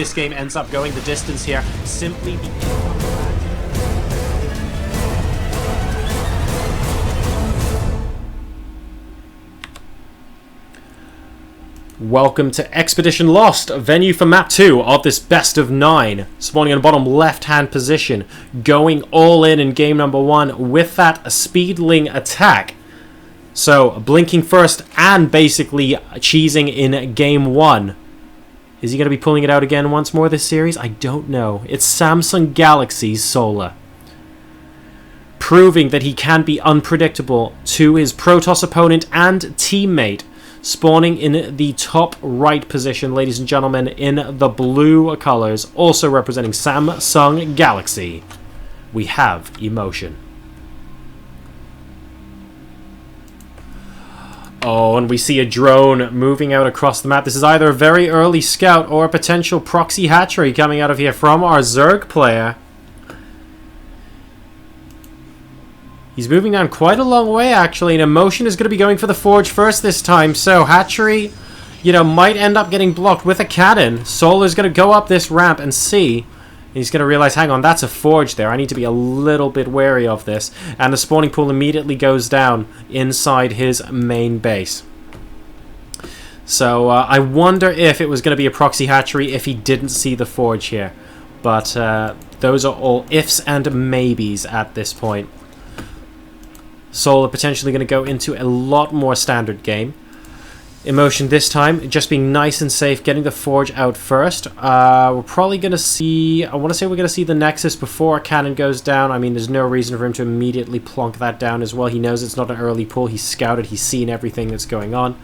this game ends up going the distance here, simply because... Welcome to Expedition Lost, venue for map 2 of this best of 9. Spawning in the bottom left-hand position, going all in game number 1 with that speedling attack. So, blinking first and basically cheesing in game 1. Is he going to be pulling it out again once more this series? I don't know. It's Samsung Galaxy's Solar, proving that he can be unpredictable to his Protoss opponent and teammate. Spawning in the top right position, ladies and gentlemen, in the blue colors, also representing Samsung Galaxy, we have eMotion. Oh, and we see a drone moving out across the map. This is either a very early scout or a potential proxy hatchery coming out of here from our Zerg player. He's moving down quite a long way, actually, and eMotion is going to be going for the Forge first this time. So hatchery, might end up getting blocked with a cannon. Solar's going to go up this ramp and see. He's going to realize, hang on, that's a Forge there. I need to be a little bit wary of this. And the spawning pool immediately goes down inside his main base. So I wonder if it was going to be a proxy hatchery if he didn't see the Forge here. But those are all ifs and maybes at this point. Solar potentially going to go into a lot more standard game. eMotion this time just being nice and safe, getting the Forge out first. We're probably going to see... I want to say we're going to see the Nexus before a cannon goes down. I mean, there's no reason for him to immediately plonk that down as well. He knows it's not an early pull. He's scouted. He's seen everything that's going on.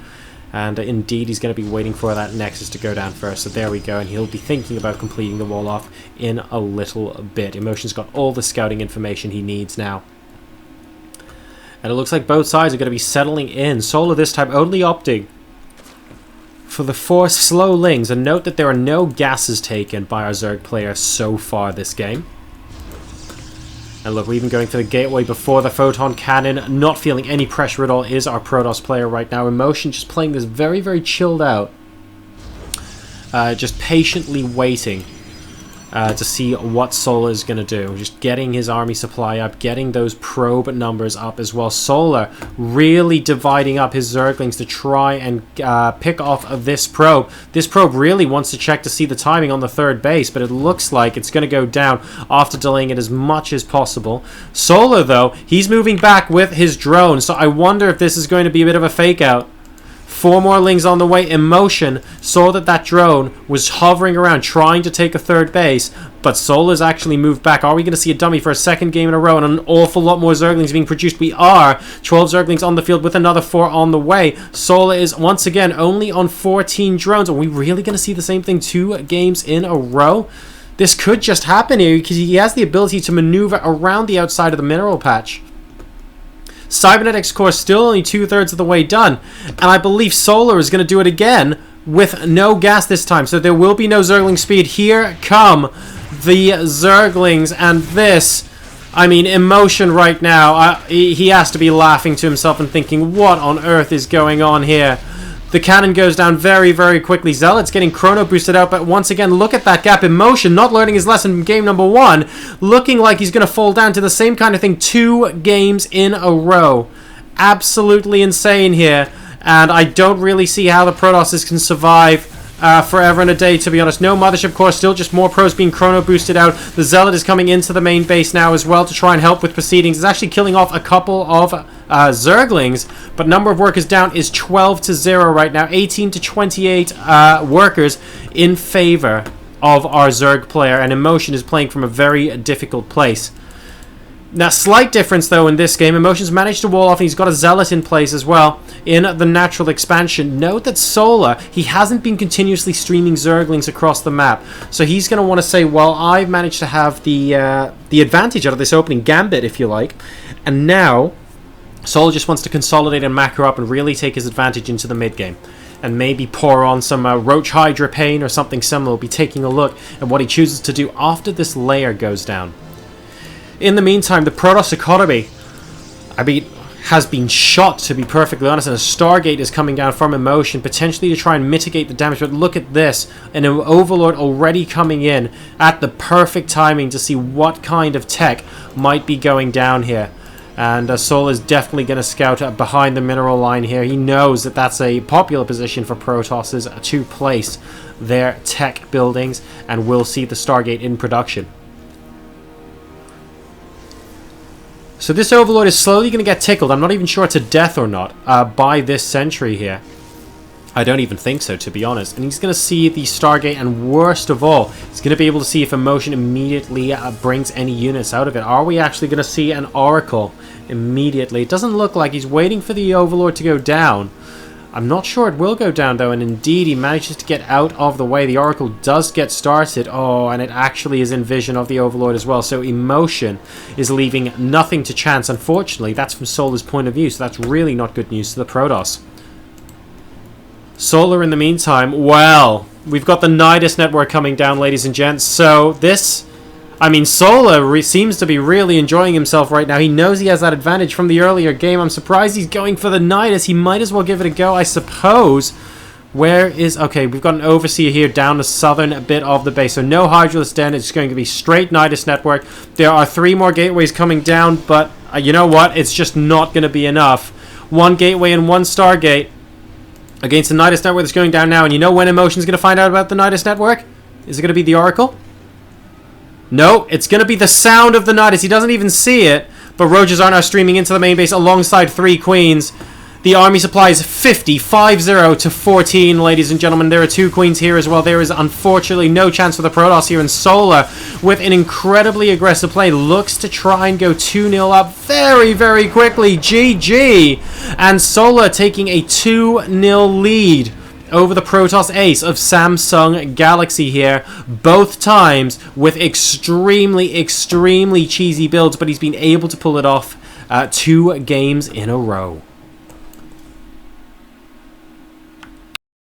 And indeed, he's going to be waiting for that Nexus to go down first. So there we go. And he'll be thinking about completing the wall off in a little bit. eMotion's got all the scouting information he needs now. And it looks like both sides are going to be settling in. Solar this time only opting for the 4 slow lings. And note that there are no gases taken by our Zerg player so far this game. And look, we're even going for the gateway before the photon cannon. Not feeling any pressure at all is our Protoss player right now. eMotion just playing this very, very chilled out. Just patiently waiting to see what Solar is going to do. Just getting his army supply up, getting those probe numbers up as well. Solar really dividing up his Zerglings to try and pick off of this probe. This probe really wants to check to see the timing on the 3rd base, but it looks like it's going to go down after delaying it as much as possible. Solar, though, he's moving back with his drone, so I wonder if this is going to be a bit of a fake out. 4 more lings on the way. eMotion saw that drone was hovering around trying to take a 3rd base, but Solar's actually moved back. Are we going to see a dummy for a 2nd game in a row and an awful lot more Zerglings being produced? We are. 12 Zerglings on the field with another 4 on the way. Solar is once again only on 14 drones. Are we really going to see the same thing 2 games in a row? This could just happen here because he has the ability to maneuver around the outside of the mineral patch. Cybernetics core still only 2/3 of the way done, and I believe Solar is going to do it again with no gas this time, so there will be no Zergling speed. Here come the Zerglings, and this, I mean, eMotion right now, he has to be laughing to himself and thinking, what on earth is going on here? The cannon goes down very, very quickly. Zealot's getting chrono boosted out, but once again, look at that gap. eMotion not learning his lesson from game number 1, looking like he's going to fall down to the same kind of thing 2 games in a row. Absolutely insane here, and I don't really see how the Protosses can survive forever and a day, to be honest. No Mothership Core, still just more pros being chrono boosted out. The Zealot is coming into the main base now as well to try and help with proceedings. It's actually killing off a couple of Zerglings, but number of workers down is 12-0 right now. 18 to 28 workers in favor of our Zerg player, and eMotion is playing from a very difficult place. Now, slight difference, though, in this game. eMotion's managed to wall off, and he's got a Zealot in place as well in the natural expansion. Note that Solar, he hasn't been continuously streaming Zerglings across the map. So he's going to want to say, well, I've managed to have the advantage out of this opening gambit, if you like. And now, Solar just wants to consolidate and macro up and really take his advantage into the mid-game. And maybe pour on some Roach Hydra Pain or something similar. We'll be taking a look at what he chooses to do after this layer goes down. In the meantime, the Protoss economy, I mean, has been shot, to be perfectly honest, and a Stargate is coming down from eMotion, potentially to try and mitigate the damage. But look at this, an Overlord already coming in at the perfect timing to see what kind of tech might be going down here. And Solar is definitely going to scout behind the mineral line here. He knows that that's a popular position for Protosses to place their tech buildings, and we'll see the Stargate in production. So this Overlord is slowly going to get tickled. I'm not even sure to death or not by this sentry here. I don't even think so, to be honest. And he's going to see the Stargate, and worst of all, he's going to be able to see if eMotion immediately brings any units out of it. Are we actually going to see an Oracle immediately? It doesn't look like. He's waiting for the Overlord to go down. I'm not sure it will go down, though, and indeed he manages to get out of the way. The Oracle does get started. Oh, and it actually is in vision of the Overlord as well. So eMotion is leaving nothing to chance. Unfortunately, that's from Solar's point of view, so that's really not good news to the Protoss. Solar, in the meantime, well, we've got the Nidus network coming down, ladies and gents. So this, I mean, Solar seems to be really enjoying himself right now. He knows he has that advantage from the earlier game. I'm surprised he's going for the Nidus. He might as well give it a go, I suppose. Where is... Okay, we've got an Overseer here down the southern bit of the base. So no Hydralisk Den. It's going to be straight Nidus network. There are 3 more gateways coming down, but you know what? It's just not going to be enough. 1 gateway and 1 Stargate against the Nidus network that's going down now. And you know when eMotion's going to find out about the Nidus network? Is it going to be the Oracle? No, it's going to be the sound of the Nidus. He doesn't even see it. But Rojas are now streaming into the main base alongside 3 Queens. The army supply is 50 to 14, ladies and gentlemen. There are 2 Queens here as well. There is unfortunately no chance for the Protoss here. And Solar, with an incredibly aggressive play, looks to try and go 2-0 up very, very quickly. GG! And Solar taking a 2-0 lead over the Protoss ace of Samsung Galaxy here, both times with extremely, extremely cheesy builds, but he's been able to pull it off 2 games in a row.